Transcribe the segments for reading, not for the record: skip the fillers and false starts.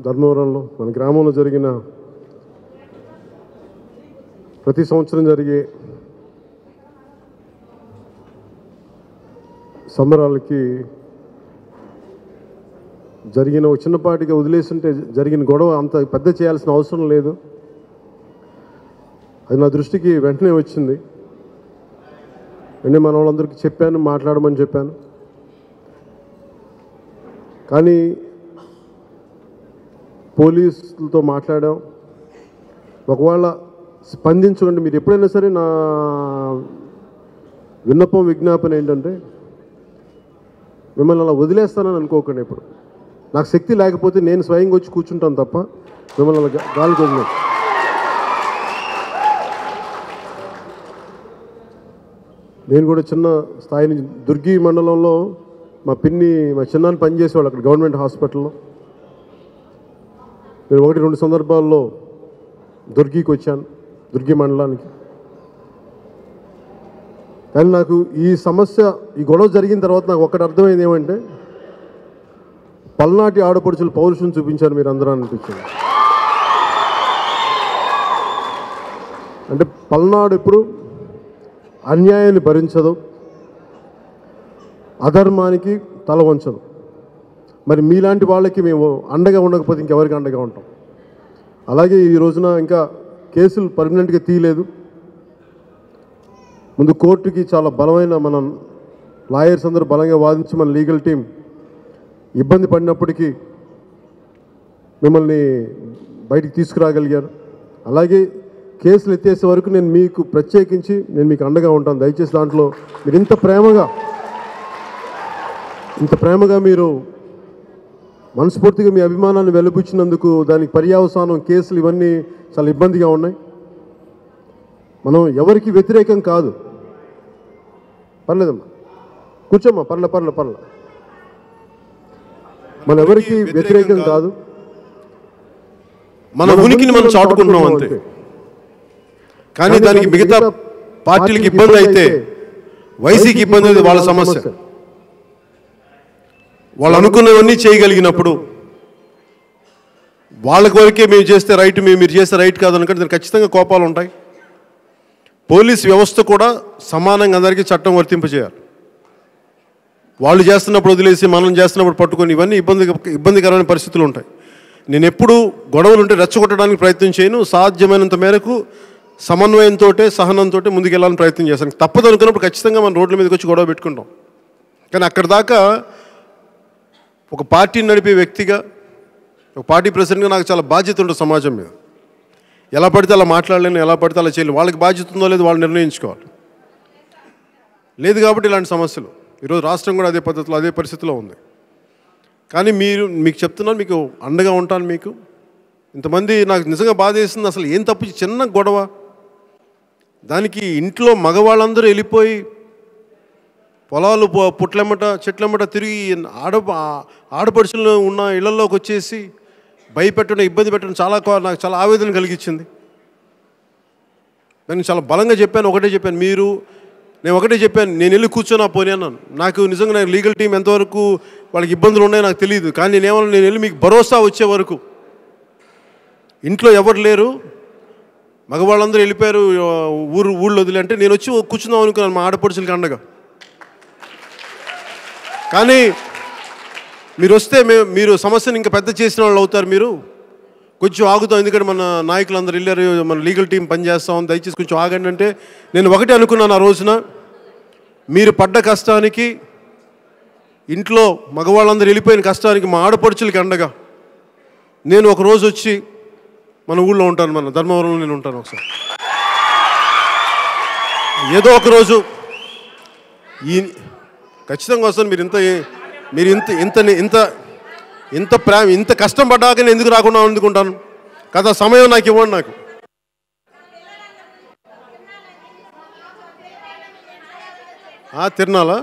ధర్మవరంలో మన గ్రామంలో జరిగిన ప్రతి సంవత్సరం జరిగే సంబరాలకి జరిగిన ఒక చిన్నపాటిగా వదిలేస్తుంటే జరిగిన గొడవ అంత పెద్ద చేయాల్సిన అవసరం లేదు. అది నా దృష్టికి వెంటనే వచ్చింది. వెంటనే మన వాళ్ళందరికీ చెప్పాను, మాట్లాడమని చెప్పాను. కానీ పోలీసులతో మాట్లాడాం. ఒకవేళ స్పందించండి, మీరు ఎప్పుడైనా సరే నా విన్నపం విజ్ఞాపన ఏంటంటే మిమ్మల్ని అలా వదిలేస్తానని అనుకోకండి. ఇప్పుడు నాకు శక్తి లేకపోతే నేను స్వయంగా వచ్చి కూర్చుంటాను తప్ప మిమ్మల్ని అలా గాలికి వదిలేదు. నేను కూడా చిన్న స్థాయి నుంచి దుర్గి మండలంలో మా చిన్నాన్ని పనిచేసేవాళ్ళు అక్కడ గవర్నమెంట్ హాస్పిటల్లో. నేను 1-2 సందర్భాల్లో దుర్గికి వచ్చాను, దుర్గి మండలానికి. కానీ నాకు ఈ గొడవ జరిగిన తర్వాత నాకు ఒకటి అర్థమైంది ఏమంటే, పల్నాటి ఆడపడుచులు పౌరుషం చూపించారు మీరు అందరూ అనిపించింది. అంటే పల్నాడు ఇప్పుడు అన్యాయాన్ని భరించదు, అధర్మానికి తల వంచదు. మరి మీలాంటి వాళ్ళకి మేము అండగా ఉండకపోతే ఇంకెవరికి అండగా ఉంటాం? అలాగే ఈ రోజున ఇంకా కేసులు పర్మనెంట్గా తీయలేదు. ముందు కోర్టుకి చాలా బలమైన మనం లాయర్స్ అందరూ బలంగా వాదించి మన లీగల్ టీం ఇబ్బంది పడినప్పటికీ మిమ్మల్ని బయటికి తీసుకురాగలిగారు. అలాగే కేసులు ఎత్తేసే వరకు నేను మీకు ప్రత్యేకించి నేను మీకు అండగా ఉంటాను. దయచేసి దాంట్లో మీరు ఇంత ప్రేమగా మీరు మనస్ఫూర్తిగా మీ అభిమానాన్ని వెలిబుచ్చినందుకు దానికి పర్యావసానం కేసులు ఇవన్నీ చాలా ఇబ్బందిగా ఉన్నాయి. మనం ఎవరికి వ్యతిరేకం కాదు. పర్లేదమ్మా, కూర్చోమ్మా, పర్లే. మనం ఎవరికి వ్యతిరేకం కాదు, మన ఉనికిని మనం చాటుకుంటున్నాం అంతే. కానీ దానికి మిగతా పార్టీలకు ఇబ్బంది అయితే వైసీకి ఇబ్బంది అయితే వాళ్ళ సమస్య. వాళ్ళు అనుకున్నవన్నీ చేయగలిగినప్పుడు వాళ్ళకి వరకే మేము చేస్తే రైట్, మీరు చేస్తే రైట్ కాదు అనుకుంటే దానికి ఖచ్చితంగా కోపాలు ఉంటాయి. పోలీస్ వ్యవస్థ కూడా సమానంగా అందరికీ చట్టం వర్తింపజేయాలి. వాళ్ళు చేస్తున్నప్పుడు వదిలేసి మనం చేస్తున్నప్పుడు పట్టుకొని ఇవన్నీ ఇబ్బందికరమైన పరిస్థితులు ఉంటాయి. నేను ఎప్పుడూ గొడవలు ఉంటే రెచ్చగొట్టడానికి ప్రయత్నం చేయను. సాధ్యమైనంత మేరకు సమన్వయంతో సహనంతో ముందుకెళ్ళాలని ప్రయత్నం చేస్తాను. తప్పదు అనుకున్నప్పుడు ఖచ్చితంగా మనం రోడ్ల మీదకి వచ్చి గొడవ పెట్టుకుంటాం. కానీ అక్కడ దాకా ఒక పార్టీని నడిపే వ్యక్తిగా, ఒక పార్టీ ప్రెసిడెంట్గా నాకు చాలా బాధ్యత ఉంటుంది సమాజం మీద. ఎలా పడితే అలా మాట్లాడలేను, ఎలా పడితే అలా చేయలేను. వాళ్ళకి బాధ్యత ఉందో లేదో వాళ్ళు నిర్ణయించుకోవాలి. లేదు కాబట్టి ఇలాంటి సమస్యలు ఈరోజు రాష్ట్రం కూడా అదే పద్ధతిలో అదే పరిస్థితిలో ఉంది. కానీ మీకు చెప్తున్నాను, మీకు అండగా ఉంటాను. మీకు ఇంతమంది నాకు నిజంగా బాధ వేస్తుంది. అసలు ఏం తప్పు, చిన్న గొడవ, దానికి ఇంట్లో మగవాళ్ళందరూ వెళ్ళిపోయి పొలాలు పుట్లెమ్మట చెట్లెమ్మట తిరిగి ఆడపడుచులు ఉన్న ఇళ్లలోకి వచ్చేసి భయపెట్టడం, ఇబ్బంది పెట్టడం నాకు చాలా ఆవేదన కలిగించింది. నేను చాలా బలంగా చెప్పాను, నేను ఒకటే చెప్పాను, నేను వెళ్ళి కూర్చొని పోనీ అన్నాను. నాకు నిజంగా లీగల్ టీం ఎంతవరకు వాళ్ళకి ఇబ్బందులు ఉన్నాయో నాకు తెలియదు. కానీ నేను వెళ్ళి మీకు భరోసా వచ్చే వరకు, ఇంట్లో ఎవరు లేరు, మగవాళ్ళందరూ వెళ్ళిపోయారు ఊళ్ళో వదిలి అంటే నేను వచ్చి కూర్చుందాం అనుకున్నాను మా ఆడపడుచులకి అండగా. కానీ మీరు వస్తే మీరు సమస్యను ఇంకా పెద్ద చేసిన వాళ్ళు అవుతారు. మీరు కొంచెం ఆగుతాం, ఎందుకంటే మన నాయకులందరూ వెళ్ళారు, మన లీగల్ టీం పనిచేస్తాం, దయచేసి కొంచెం ఆగండి అంటే నేను ఒకటే అనుకున్నాను ఆ రోజున, మీరు పడ్డ కష్టానికి, ఇంట్లో మగవాళ్ళందరూ వెళ్ళిపోయిన కష్టానికి మా ఆడపడుచులకి అండగా నేను ఒకరోజు వచ్చి మన ఊళ్ళో ఉంటాను, మన ధర్మవరంలో నేను ఉంటాను. ఒకసారి ఏదో ఒకరోజు ఖచ్చితంగా వస్తాను. మీరు ఇంత కష్టం పడ్డాక నేను ఎందుకు రాకుండా అందుకుంటాను కదా, సమయం నాకు ఇవ్వండి. నాకు తిరణాలా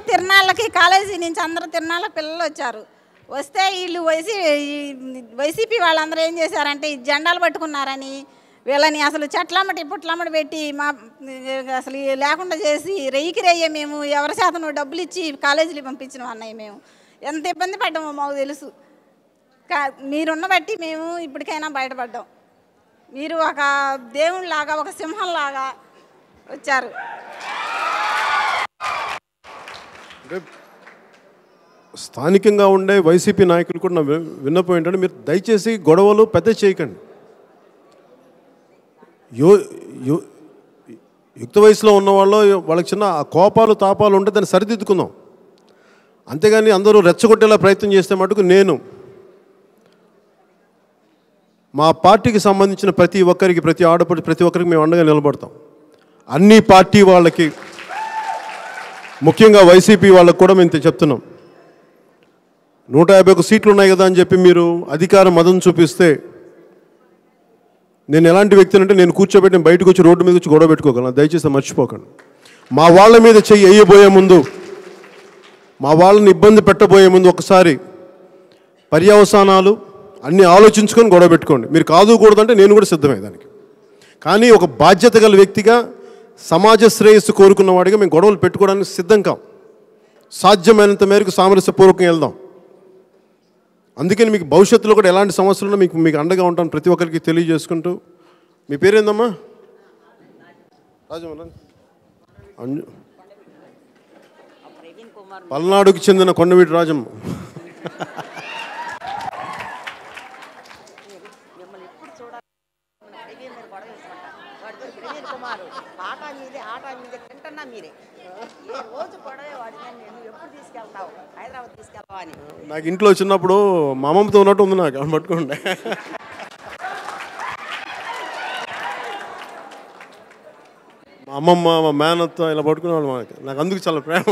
తిరణాలకి కాలేజీ నుంచి అందరూ తిరణాల పిల్లలు వచ్చారు. వస్తే వీళ్ళు వైసీపీ వాళ్ళందరూ ఏం చేశారంటే ఈ జెండాలు పట్టుకున్నారని వీళ్ళని అసలు చెట్లమ్మటి పుట్లమ్మటి పెట్టి మా అసలు లేకుండా చేసి రెయ్యికి రెయ్యే మేము ఎవరి శాతం డబ్బులు ఇచ్చి కాలేజీలు పంపించినాం అన్నయ్య. మేము ఎంత ఇబ్బంది పడ్డామో మాకు తెలుసు. మీరున్న బట్టి మేము ఇప్పటికైనా బయటపడ్డాం. మీరు ఒక దేవునిలాగా ఒక సింహంలాగా వచ్చారు. అంటే స్థానికంగా ఉండే వైసీపీ నాయకులు కూడా నా విన్నపం ఏంటంటే మీరు దయచేసి గొడవలు పెద్ద చేయకండి. యుక్త వయసులో ఉన్నవాళ్ళు వాళ్ళకి చిన్న కోపాలు తాపాలు ఉంటే దాన్ని సరిదిద్దుకుందాం. అంతేగాని అందరూ రెచ్చగొట్టేలా ప్రయత్నం చేస్తే మటుకు నేను మా పార్టీకి సంబంధించిన ప్రతి ఒక్కరికి ప్రతి ఆడపడి ప్రతి ఒక్కరికి మేము అండగా నిలబడతాం. అన్ని పార్టీ వాళ్ళకి ముఖ్యంగా వైసీపీ వాళ్ళకు కూడా మేము చెప్తున్నాం. 151 సీట్లు ఉన్నాయి కదా అని చెప్పి మీరు అధికారం మదం చూపిస్తే నేను ఎలాంటి వ్యక్తిని అంటే నేను కూర్చోబెట్టి బయటకు వచ్చి రోడ్డు మీద వచ్చి గొడవ పెట్టుకోగలను. దయచేసి మర్చిపోకండి. మా వాళ్ళ మీద చెయ్యి వేయబోయే ముందు మా వాళ్ళని ఇబ్బంది పెట్టబోయే ముందు ఒకసారి పర్యవసానాలు అన్నీ ఆలోచించుకొని గొడవ పెట్టుకోండి. మీరు కాదు కూడదంటే నేను కూడా సిద్ధమే దానికి. కానీ ఒక బాధ్యత గల వ్యక్తిగా సమాజ శ్రేయస్సు కోరుకున్న వాడిగా మేము గొడవలు పెట్టుకోవడానికి సిద్ధం కాం. సాధ్యమైనంత మేరకు సామరస్యపూర్వకంగా వెళ్దాం. అందుకని మీకు భవిష్యత్తులో కూడా ఎలాంటి సమస్యలున్నా మీకు అండగా ఉంటాను ప్రతి ఒక్కరికి తెలియజేసుకుంటూ. మీ పేరేందమ్మా? రాజమ్మ. పల్నాడుకు చెందిన కొండవీటి రాజమ్మ. నాకు ఇంట్లో చిన్నప్పుడు మా అమ్మమ్మతో ఉన్నట్టు ఉంది. నాకు పట్టుకుంటే మా అమ్మమ్మ మా మేనత్త ఇలా పట్టుకునేవాళ్ళు. నాకు అందుకు చాలా ప్రేమ.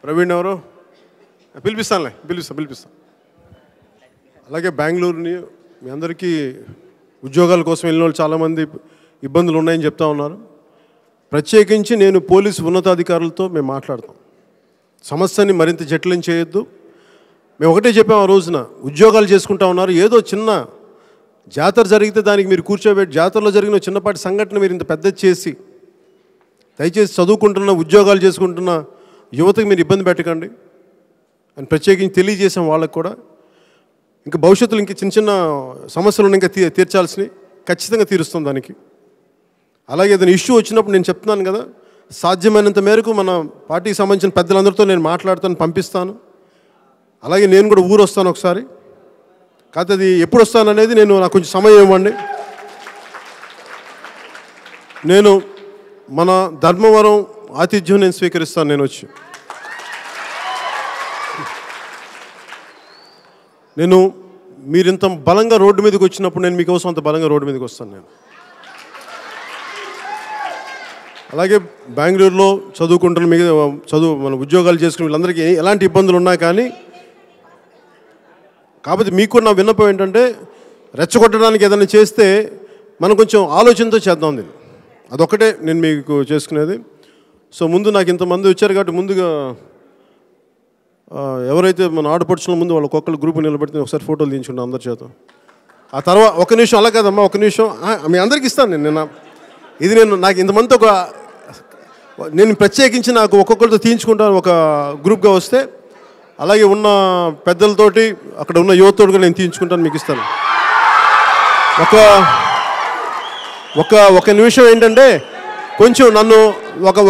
ప్రవీణ్ ఎవరు? పిలిపిస్తాను. అలాగే బెంగళూరుని మీ అందరికీ ఉద్యోగాల కోసం వెళ్ళిన వాళ్ళు చాలామంది ఇబ్బందులు ఉన్నాయని చెప్తా ఉన్నారు. ప్రత్యేకించి నేను పోలీసు ఉన్నతాధికారులతో మేము మాట్లాడతాం. సమస్యని మరింత జటిలం చేయొద్దు. మేము ఒకటే చెప్పాం ఆ రోజున, ఉద్యోగాలు చేసుకుంటా ఉన్నారు. ఏదో చిన్న జాతర జరిగితే దానికి మీరు కూర్చోబెట్టి జాతరలో జరిగిన చిన్నపాటి సంఘటన మీరు ఇంత పెద్ద చేసి దయచేసి చదువుకుంటున్న ఉద్యోగాలు చేసుకుంటున్న యువతకు మీరు ఇబ్బంది పెట్టకండి అని ప్రత్యేకించి తెలియజేసాం. వాళ్ళకు కూడా ఇంకా భవిష్యత్తులో ఇంక చిన్న చిన్న సమస్యలు ఇంకా తీర్చాల్సినవి ఖచ్చితంగా తీరుస్తాం దానికి. అలాగే ఏదైనా ఇష్యూ వచ్చినప్పుడు నేను చెప్తున్నాను కదా, సాధ్యమైనంత మేరకు మన పార్టీకి సంబంధించిన పెద్దలందరితో నేను మాట్లాడతాను, పంపిస్తాను. అలాగే నేను కూడా ఊరు వస్తాను ఒకసారి. కాకపోతే అది ఎప్పుడు వస్తాను అనేది నాకు కొంచెం సమయం ఇవ్వండి. నేను మన ధర్మవరం ఆతిథ్యం నేను స్వీకరిస్తాను. నేను వచ్చి మీరింత బలంగా రోడ్డు మీదకి వచ్చినప్పుడు నేను మీకోసం అంత బలంగా రోడ్డు మీదకి వస్తాను. నేను అలాగే బెంగళూరులో చదువుకుంటున్న మన ఉద్యోగాలు చేసుకుని వీళ్ళందరికీ ఎలాంటి ఇబ్బందులు ఉన్నా కానీ, కాబట్టి మీకు నా విన్నపం ఏంటంటే రెచ్చగొట్టడానికి ఏదైనా చేస్తే మనం కొంచెం ఆలోచనతో చేద్దాం. దీన్ని అదొక్కటే నేను మీకు చేసుకునేది. సో ముందు నాకు ఇంతమంది వచ్చారు కాబట్టి ముందుగా ఎవరైతే మన ఆడపడుచుల ముందు వాళ్ళు ఒక్కొక్కరు గ్రూప్ నిలబెడితే ఒకసారి ఫోటోలు తీయించుకుంటాం అందరి చేత. ఆ తర్వాత ఒక నిమిషం, అలా కదమ్మా, ఒక నిమిషం మీ అందరికి ఇస్తాను నేను. ఇది నాకు ఇంతమందితో నేను ప్రత్యేకించి నాకు ఒక్కొక్కరితో తీయించుకుంటాను ఒక గ్రూప్గా వస్తే. అలాగే ఉన్న పెద్దలతోటి అక్కడ ఉన్న యువతోటి కూడా నేను తీయించుకుంటాను, మీకు ఇస్తాను. ఒక నిమిషం ఏంటంటే కొంచెం నన్ను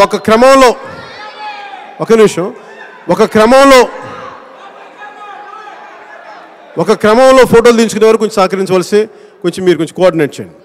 ఒక క్రమంలో ఫోటోలు తీయించుకునే వరకు కొంచెం సహకరించవలసి, కొంచెం మీరు కొంచెం కోఆర్డినేట్ చేయండి.